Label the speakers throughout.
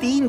Speaker 1: 3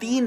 Speaker 1: 3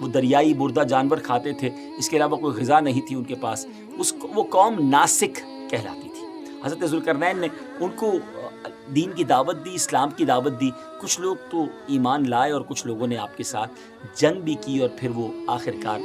Speaker 1: وہ دریائی مردہ جانور کھاتے تھے، اس کے علاوہ کوئی غذا نہیں تھی ان کے پاس، وہ قوم ناسک کہلاتی تھی۔ حضرت ذوالقرنین نے ان کو دین کی دعوت دی، اسلام کی دعوت دی، کچھ لوگ تو ایمان لائے اور کچھ لوگوں نے آپ کے ساتھ جنگ بھی کی اور پھر وہ آخرکار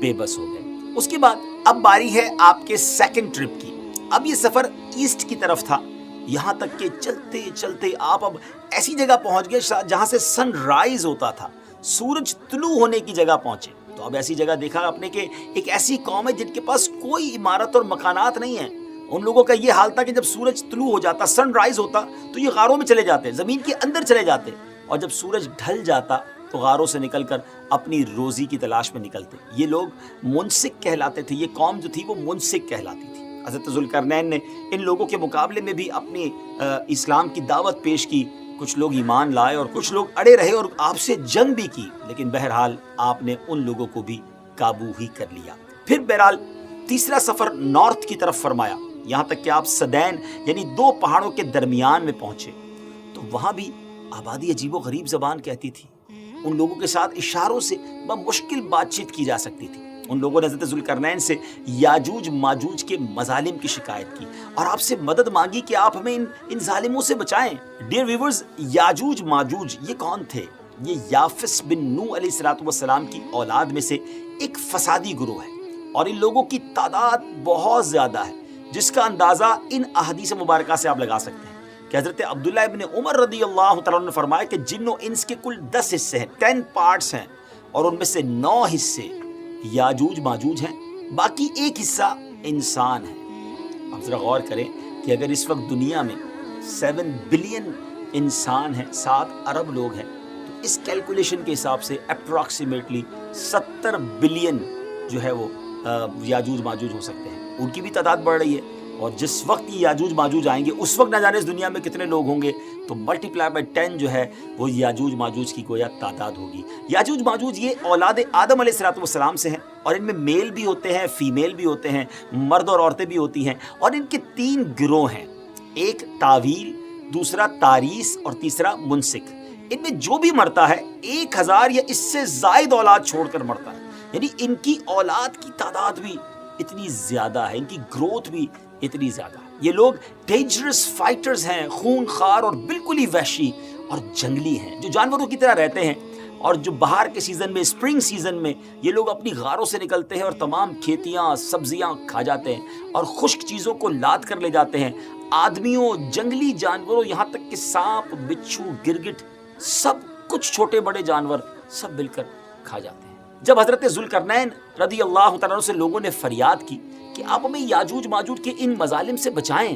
Speaker 1: بے بس ہو گئے۔ اس کے بعد اب باری ہے آپ کے سیکنڈ ٹرپ کی۔ اب یہ سفر ایسٹ کی طرف تھا، یہاں تک کہ چلتے چلتے آپ اب ایسی جگہ پہنچ گئے جہاں سے سن رائز ہوتا تھا، سورج طلوع ہونے کی جگہ پہنچے۔ تو اب ایسی جگہ دیکھا آپ نے کہ ایک ایسی قوم ہے جن کے پاس کوئی عمارت اور مکانات نہیں ہیں۔ ان لوگوں کا یہ حال تھا کہ جب سورج طلوع ہو جاتا، سن رائز ہوتا، تو یہ غاروں میں چلے جاتے، زمین کے اندر چلے جاتے، اور جب سورج ڈھل جاتا تو غاروں سے نکل کر اپنی روزی کی تلاش میں نکلتے۔ یہ لوگ منسک کہلاتے تھے، یہ قوم جو تھی وہ منسک کہلاتی تھی۔ حضرت ذوالقرنین نے ان لوگوں کے مقابلے میں بھی اپنی اسلام کی دعوت پیش کی، کچھ لوگ ایمان لائے اور کچھ لوگ اڑے رہے اور آپ سے جنگ بھی کی، لیکن بہرحال آپ نے ان لوگوں کو بھی قابو ہی کر لیا۔ پھر بہرحال تیسرا سفر نارتھ کی طرف فرمایا، یہاں تک کہ آپ سدین یعنی دو پہاڑوں کے درمیان میں پہنچے۔ تو وہاں بھی آبادی عجیب و غریب زبان کہتی تھی، ان لوگوں کے ساتھ اشاروں سے بمشکل بات چیت کی جا سکتی تھی۔ ان لوگوں نے حضرت ذوالقرنین سے یاجوج ماجوج کے مظالم کی شکایت کی اور آپ سے مدد مانگی کہ آپ ہمیں ان ظالموں سے بچائیں۔ ڈیئر ویورز، یاجوج ماجوج یہ کون تھے؟ یہ یافس بن نوح علیہ السلام کی اولاد میں سے ایک فسادی گروہ ہے، اور ان لوگوں کی تعداد بہت زیادہ ہے، جس کا اندازہ ان احادیث مبارکہ سے آپ لگا سکتے ہیں کہ حضرت عبداللہ ابن عمر رضی اللہ تعالیٰ نے فرمایا کہ جن و انس کے کل 10 حصے ہیں، 10 پارٹس ہیں، اور ان میں سے 9 حصے یاجوج ماجوج ہیں، باقی ایک حصہ انسان ہے۔ اب ذرا غور کریں کہ اگر اس وقت دنیا میں 7 بلین انسان ہیں، 7 ارب لوگ ہیں، تو اس کیلکولیشن کے حساب سے اپروکسیمیٹلی 70 بلین جو ہے وہ یاجوج ماجوج ہو سکتے ہیں۔ ان کی بھی تعداد بڑھ رہی ہے، اور جس وقت یہ یاجوج ماجوج آئیں گے اس وقت نہ جانے اس دنیا میں کتنے لوگ ہوں گے، تو ملٹیپلائی بائی 10 جو ہے وہ یاجوج ماجوج کی گویا تعداد ہوگی۔ یاجوج ماجوج یہ اولاد آدم علیہ السلام سے ہیں، اور ان میں میل بھی ہوتے ہیں، فیمیل بھی ہوتے ہیں، مرد اور عورتیں بھی ہوتی ہیں، اور ان کے 3 گروہ ہیں، ایک تاویل، دوسرا تاریس اور تیسرا منسک۔ ان میں جو بھی مرتا ہے 1000 یا اس سے زائد اولاد چھوڑ کر مرتا ہے، یعنی ان کی اولاد کی تعداد بھی اتنی زیادہ ہے، ان کی گروتھ بھی اتنی زیادہ ہے۔ یہ لوگ ڈینجرس فائٹرز ہیں، خون خوار اور بالکل ہی وحشی اور جنگلی ہیں، جو جانوروں کی طرح رہتے ہیں، اور جو بہار کے سیزن میں، اسپرنگ سیزن میں یہ لوگ اپنی غاروں سے نکلتے ہیں اور تمام کھیتیاں سبزیاں کھا جاتے ہیں اور خشک چیزوں کو لاد کر لے جاتے ہیں۔ آدمیوں، جنگلی جانوروں، یہاں تک کہ سانپ، بچھو، گرگٹ، سب کچھ چھوٹے بڑے جانور سب مل کر کھا جاتے ہیں۔ جب حضرت ذوالقرنین رضی اللہ تعالیٰ عنہ سے لوگوں نے فریاد کی کہ آپ ہمیں یاجوج ماجوج کے ان مظالم سے بچائیں،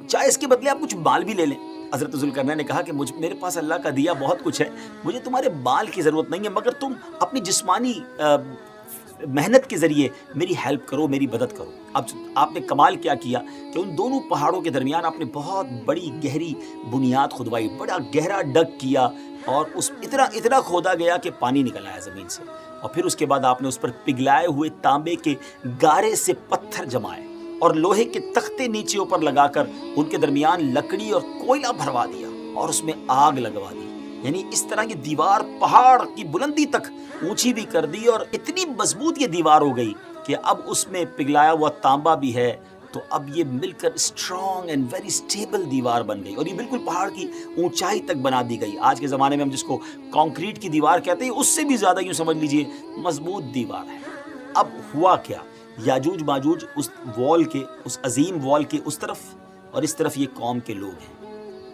Speaker 1: چاہے اس کے بدلے آپ کچھ مال بھی لے لیں، حضرت ذوالقرنین نے کہا کہ میرے پاس اللہ کا دیا بہت کچھ ہے، مجھے تمہارے مال کی ضرورت نہیں ہے، مگر تم اپنی جسمانی محنت کے ذریعے میری ہیلپ کرو، میری مدد کرو۔ اب آپ نے کمال کیا کیا کہ ان دونوں پہاڑوں کے درمیان آپ نے بہت بڑی گہری بنیاد کھدوائی، بڑا گہرا ڈگ کیا، اور اس اتنا کھودا گیا کہ پانی نکل آیا زمین سے، اور پھر اس کے بعد آپ نے اس پر پگھلائے ہوئے تانبے کے گارے سے پتھر جمائے اور لوہے کے تختے نیچے اوپر لگا کر ان کے درمیان لکڑی اور کوئلہ بھروا دیا اور اس میں آگ لگوا دی، یعنی اس طرح یہ دیوار پہاڑ کی بلندی تک اونچی بھی کر دی، اور اتنی مضبوط یہ دیوار ہو گئی کہ اب اس میں پگھلایا ہوا تانبا بھی ہے، تو اب یہ مل کر اسٹرانگ اینڈ ویری اسٹیبل دیوار بن گئی، اور یہ بالکل پہاڑ کی اونچائی تک بنا دی گئی۔ آج کے زمانے میں ہم جس کو کانکریٹ کی دیوار کہتے ہیں، اس سے بھی زیادہ یوں سمجھ لیجئے مضبوط دیوار ہے۔ اب ہوا کیا، یاجوج ماجوج اس وال کے، اس عظیم وال کے اس طرف، اور اس طرف یہ قوم کے لوگ ہیں۔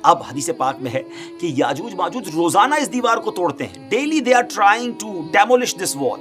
Speaker 1: اب حدیث پاک میں ہے کہ یاجوج ماجوج روزانہ اس دیوار کو توڑتے ہیں، daily they are trying to demolish this wall,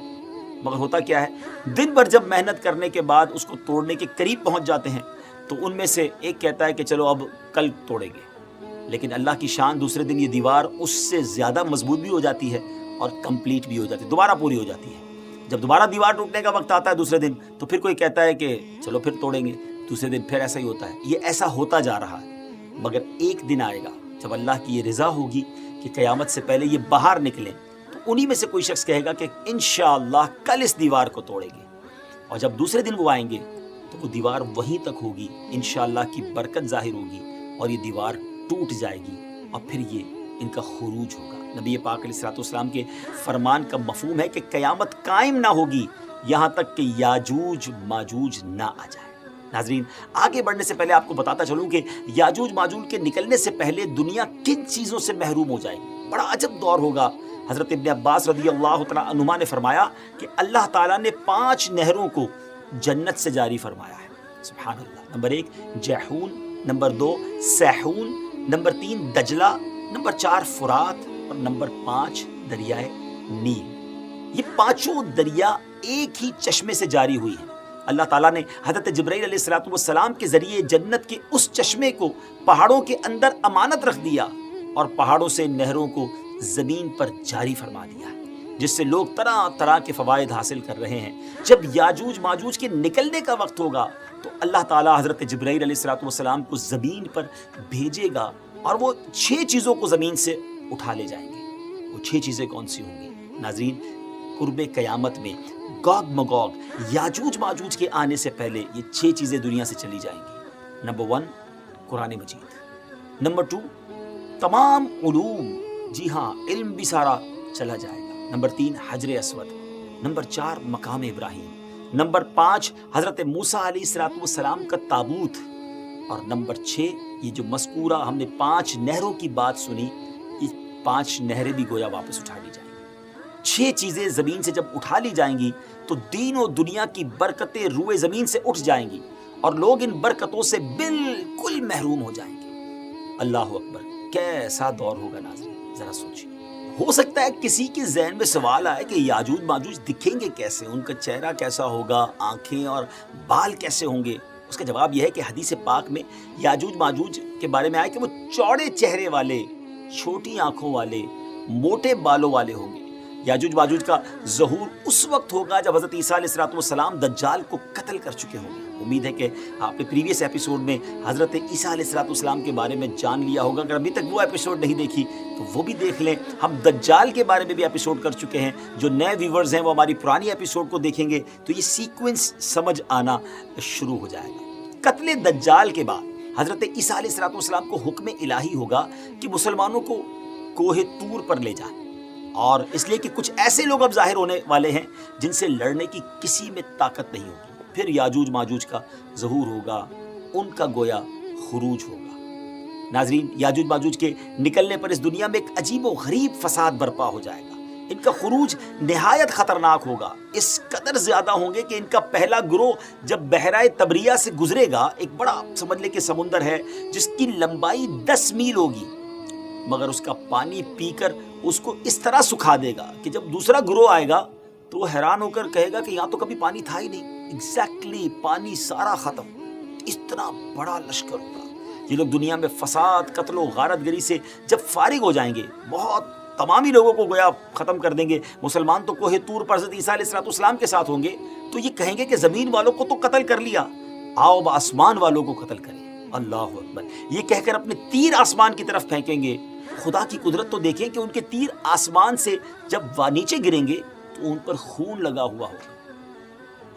Speaker 1: مگر ہوتا کیا ہے، دن بھر جب محنت کرنے کے بعد اس کو توڑنے کے قریب پہنچ جاتے ہیں تو ان میں سے ایک کہتا ہے کہ چلو اب کل توڑیں گے، لیکن اللہ کی شان دوسرے دن یہ دیوار اس سے زیادہ مضبوط بھی ہو جاتی ہے اور کمپلیٹ بھی ہو جاتی ہے، دوبارہ پوری ہو جاتی ہے۔ جب دوبارہ دیوار ٹوٹنے کا وقت آتا ہے دوسرے دن، تو پھر کوئی کہتا ہے کہ چلو پھر توڑیں گے، دوسرے دن پھر ایسا ہی ہوتا ہے۔ یہ ایسا ہوتا جا رہا ہے، مگر ایک دن آئے گا جب اللہ کی یہ رضا ہوگی کہ قیامت سے پہلے یہ باہر نکلیں، تو انہی میں سے کوئی شخص کہے گا کہ انشاءاللہ کل اس دیوار کو توڑیں گے، اور جب دوسرے دن وہ آئیں گے تو وہ دیوار وہیں تک ہوگی، انشاءاللہ کی برکت ظاہر ہوگی اور یہ دیوار ٹوٹ جائے گی، اور پھر یہ ان کا خروج ہوگا۔ نبی پاک علیہ الصلوۃ والسلام کے فرمان کا مفہوم ہے کہ قیامت قائم نہ ہوگی یہاں تک کہ یاجوج ماجوج نہ آ جائے۔ ناظرین، آگے بڑھنے سے پہلے آپ کو بتاتا چلوں کہ یاجوج ماجوج کے نکلنے سے پہلے دنیا کن چیزوں سے محروم ہو جائے گی۔ بڑا عجب دور ہوگا۔ حضرت ابن عباس رضی اللہ تعالیٰ عنہما نے فرمایا کہ اللہ تعالیٰ نے 5 نہروں کو جنت سے جاری فرمایا ہے۔ سبحان اللہ۔ نمبر 1 جیحون، نمبر 2 سیحون، نمبر 3 دجلہ، نمبر 4 فرات اور نمبر 5 دریائے نیل۔ یہ 5 دریا ایک ہی چشمے سے جاری ہوئی ہیں۔ اللہ تعالیٰ نے حضرت جبرائیل علیہ السلام کے ذریعے جنت کے اس چشمے کو پہاڑوں کے اندر امانت رکھ دیا اور پہاڑوں سے نہروں کو زمین پر جاری فرما دیا ہے، جس سے لوگ طرح طرح کے فوائد حاصل کر رہے ہیں۔ جب یاجوج ماجوج کے نکلنے کا وقت ہوگا تو اللہ تعالیٰ حضرت جبرائیل علیہ السلام کو زمین پر بھیجے گا اور وہ 6 چیزوں کو زمین سے اٹھا لے جائیں گے۔ وہ 6 چیزیں کون سی ہوں گی؟ ناظرین، قرب قیامت میں گوگ مگوگ یاجوج ماجوج کے آنے سے پہلے یہ 6 چیزیں دنیا سے چلی جائیں گی۔ نمبر 1 قرآن مجید، نمبر 2 تمام علوم، جی ہاں علم بھی سارا چلا جائے گا، نمبر 3 حجر اسود، نمبر 4 مقام ابراہیم، نمبر 5 حضرت موسیٰ علیہ السلام کا تابوت، اور نمبر 6 یہ جو مذکورہ ہم نے 5 نہروں کی بات سنی، یہ 5 نہریں بھی گویا واپس اٹھا لی جائیں گی۔ 6 چیزیں زمین سے جب اٹھا لی جائیں گی تو دین و دنیا کی برکتیں روئے زمین سے اٹھ جائیں گی اور لوگ ان برکتوں سے بالکل محروم ہو جائیں گے۔ اللہ اکبر، کیسا دور ہوگا ناظرین، ذرا سوچیں۔ ہو سکتا ہے کسی کے ذہن میں سوال آئے کہ یاجوج ماجوج دکھیں گے کیسے، ان کا چہرہ کیسا ہوگا، آنکھیں اور بال کیسے ہوں گے؟ اس کا جواب یہ ہے کہ حدیث پاک میں یاجوج ماجوج کے بارے میں آیا کہ وہ چوڑے چہرے والے، چھوٹی آنکھوں والے، موٹے بالوں والے ہوں گے۔ یاجوج ماجوج کا ظہور اس وقت ہوگا جب حضرت عیسیٰ علیہ السلام دجال کو قتل کر چکے ہوں گے۔ امید ہے کہ آپ نے پریویس ایپیسوڈ میں حضرت عیسیٰ علیہ السلام کے بارے میں جان لیا ہوگا۔ اگر ابھی تک وہ ایپیسوڈ نہیں دیکھی تو وہ بھی دیکھ لیں۔ ہم دجال کے بارے میں بھی ایپیسوڈ کر چکے ہیں۔ جو نئے ویورز ہیں وہ ہماری پرانی ایپیسوڈ کو دیکھیں گے تو یہ سیکوینس سمجھ آنا شروع ہو جائے گا۔ قتل دجال کے بعد حضرت عیسیٰ علیہ السلام کو حکم الہی ہوگا کہ مسلمانوں کو کوہ طور پر لے جائیں، اور اس لیے کہ کچھ ایسے لوگ اب ظاہر ہونے والے ہیں جن سے لڑنے کی کسی میں طاقت نہیں ہوگی۔ پھر یاجوج ماجوج کا ظہور ہوگا، ان کا گویا خروج ہوگا۔ ناظرین، یاجوج ماجوج کے نکلنے پر اس دنیا میں ایک عجیب و غریب فساد برپا ہو جائے گا۔ ان کا خروج نہایت خطرناک ہوگا، اس قدر زیادہ ہوں گے کہ ان کا پہلا گروہ جب بحیرہ طبریہ سے گزرے گا، ایک بڑا سمجھ لے کہ سمندر ہے جس کی لمبائی 10 میل ہوگی، مگر اس کا پانی پی کر اس کو اس طرح سکھا دے گا کہ جب دوسرا گروہ آئے گا تو وہ حیران ہو کر کہے گا کہ یہاں تو کبھی پانی تھا ہی نہیں۔ ایگزیکٹلی، پانی سارا ختم۔ اس طرح بڑا لشکر ہوگا۔ یہ لوگ دنیا میں فساد، قتل و غارت گری سے جب فارغ ہو جائیں گے، بہت تمامی لوگوں کو گویا ختم کر دیں گے۔ مسلمان تو کوہ طور پر حضرت عیسیٰ علیہ السلام کے ساتھ ہوں گے تو یہ کہیں گے کہ زمین والوں کو تو قتل کر لیا، آؤ اب آسمان والوں کو قتل کریں۔ اللہ اکبر، یہ کہہ کر اپنے تیر آسمان کی طرف پھینکیں گے۔ خدا کی قدرت تو دیکھیں کہ ان کے تیر آسمان سے جب نیچے گریں گے تو ان پر خون لگا ہوا ہوگا۔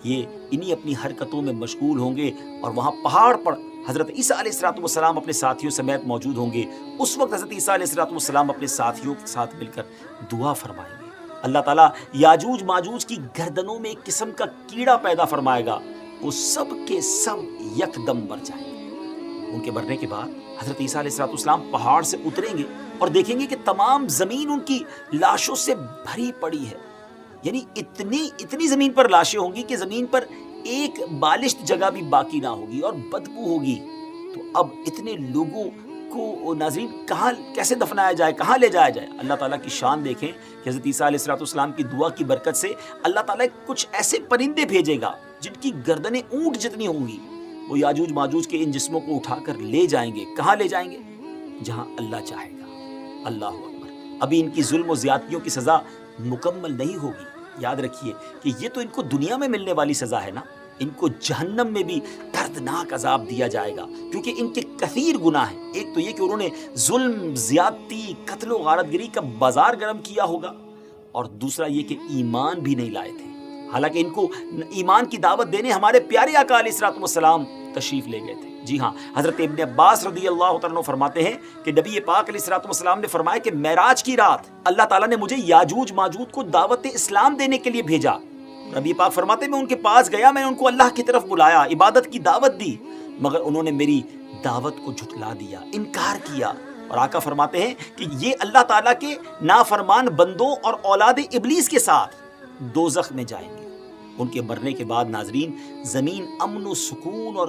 Speaker 1: یہ انہی اپنی حرکتوں میں مشغول ہوں گے اور وہاں پہاڑ پر حضرت عیسیٰ علیہ السلام اپنے ساتھیوں سمیت موجود ہوں گے۔ اس وقت حضرت عیسیٰ علیہ السلام اپنے ساتھیوں کے ساتھ مل کر دعا فرمائیں گے۔ اللہ تعالیٰ یاجوج ماجوج کی گردنوں میں ایک قسم کا کیڑا پیدا فرمائے گا، وہ سب کے سب یکدم مر جائیں گے۔ ان کے مرنے کے بعد حضرت عیسیٰ علیہ السلام پہاڑ سے اتریں گے اور دیکھیں گے کہ تمام زمین ان کی لاشوں سے بھری پڑی ہے۔ یعنی اتنی زمین پر لاشیں ہوں گی کہ زمین پر ایک بالشت جگہ بھی باقی نہ ہوگی اور بدبو ہوگی۔ تو اب اتنے لوگوں کو ناظرین کہاں کیسے دفنایا جائے، کہاں لے جایا جائے؟ اللہ تعالیٰ کی شان دیکھیں کہ حضرت عیسیٰ علیہ السلام کی دعا کی برکت سے اللہ تعالیٰ کچھ ایسے پرندے بھیجے گا جن کی گردنیں اونٹ جتنی ہوں گی۔ وہ یاجوج ماجوج کے ان جسموں کو اٹھا کر لے جائیں گے۔ کہاں لے جائیں گے؟ جہاں اللہ چاہے گا۔ اللہ اکبر۔ ابھی ان کی ظلم و زیادتیوں کی سزا مکمل نہیں ہوگی۔ یاد رکھیے کہ یہ تو ان کو دنیا میں ملنے والی سزا ہے نا، ان کو جہنم میں بھی دردناک عذاب دیا جائے گا، کیونکہ ان کے کثیر گناہ ہیں۔ ایک تو یہ کہ انہوں نے ظلم، زیادتی، قتل و غارت گری کا بازار گرم کیا ہوگا، اور دوسرا یہ کہ ایمان بھی نہیں لائے تھے۔ حالانکہ ان کو ایمان کی دعوت دینے ہمارے پیارے آقا علیہ السلام تشریف لے گئے تھے۔ جی ہاں، حضرت ابن عباس رضی اللہ تعالیٰ عنہ فرماتے ہیں کہ نبی پاک علیہ الصلوۃ والسلام نے فرمایا کہ معراج کی رات اللہ تعالیٰ نے مجھے یاجوج ماجوج کو دعوت اسلام دینے کے لیے بھیجا۔ نبی پاک فرماتے ہیں میں ان کے پاس گیا، میں نے ان کو اللہ کی طرف بلایا، عبادت کی دعوت دی، مگر انہوں نے میری دعوت کو جھٹلا دیا، انکار کیا۔ اور آقا فرماتے ہیں کہ یہ اللہ تعالیٰ کے نافرمان بندوں اور اولاد ابلیس کے ساتھ دوزخ میں جائیں گے۔ ان کے مرنے کے بعد ناظرین زمین امن و سکون اور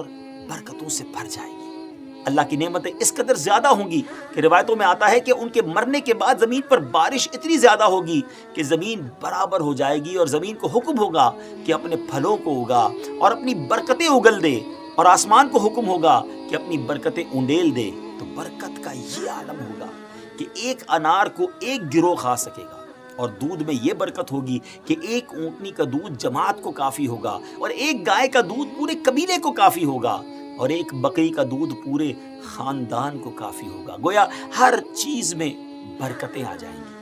Speaker 1: برکتوں سے بھر جائے گی۔ اللہ کی نعمتیں اس قدر زیادہ ہوں گی کہ روایتوں میں آتا ہے کہ ان کے مرنے کے بعد زمین پر بارش اتنی زیادہ ہوگی کہ زمین برابر ہو جائے گی، اور زمین کو حکم ہوگا کہ اپنے پھلوں کو اگا اور اپنی برکتیں اگل دے، اور آسمان کو حکم ہوگا کہ اپنی برکتیں انڈیل دے۔ تو برکت کا یہ عالم ہوگا کہ ایک انار کو ایک گروہ کھا سکے گا، اور دودھ میں یہ برکت ہوگی کہ ایک اونٹنی کا دودھ جماعت کو کافی ہوگا، اور ایک گائے کا دودھ پورے قبیلے کو کافی ہوگا، اور ایک بکری کا دودھ پورے خاندان کو کافی ہوگا۔ گویا ہر چیز میں برکتیں آ جائیں گی۔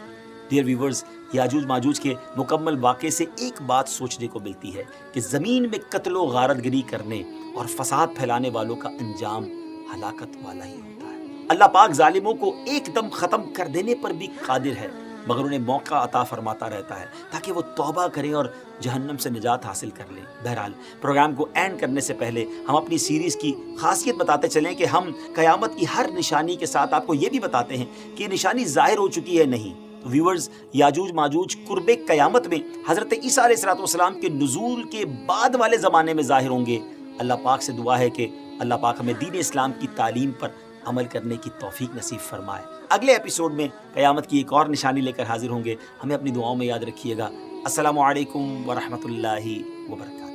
Speaker 1: ڈیئر ویورز، یاجوج ماجوج کے مکمل واقعے سے ایک بات سوچنے کو ملتی ہے کہ زمین میں قتل و غارت گری کرنے اور فساد پھیلانے والوں کا انجام ہلاکت والا ہی ہوتا ہے۔ اللہ پاک ظالموں کو ایک دم ختم کر دینے پر بھی قادر ہے، مگر انہیں موقع عطا فرماتا رہتا ہے تاکہ وہ توبہ کریں اور جہنم سے نجات حاصل کر لیں۔ بہرحال پروگرام کو اینڈ کرنے سے پہلے ہم اپنی سیریز کی خاصیت بتاتے چلیں کہ ہم قیامت کی ہر نشانی کے ساتھ آپ کو یہ بھی بتاتے ہیں کہ یہ نشانی ظاہر ہو چکی ہے نہیں۔ تو ویورز، یاجوج ماجوج قرب قیامت میں حضرت عیسیٰ علیہ السلام کے نزول کے بعد والے زمانے میں ظاہر ہوں گے۔ اللہ پاک سے دعا ہے کہ اللہ پاک ہمیں دین اسلام کی تعلیم پر عمل کرنے کی توفیق نصیب فرمائے۔ اگلے ایپیسوڈ میں قیامت کی ایک اور نشانی لے کر حاضر ہوں گے۔ ہمیں اپنی دعاؤں میں یاد رکھیے گا۔ السلام علیکم ورحمۃ اللہ وبرکاتہ۔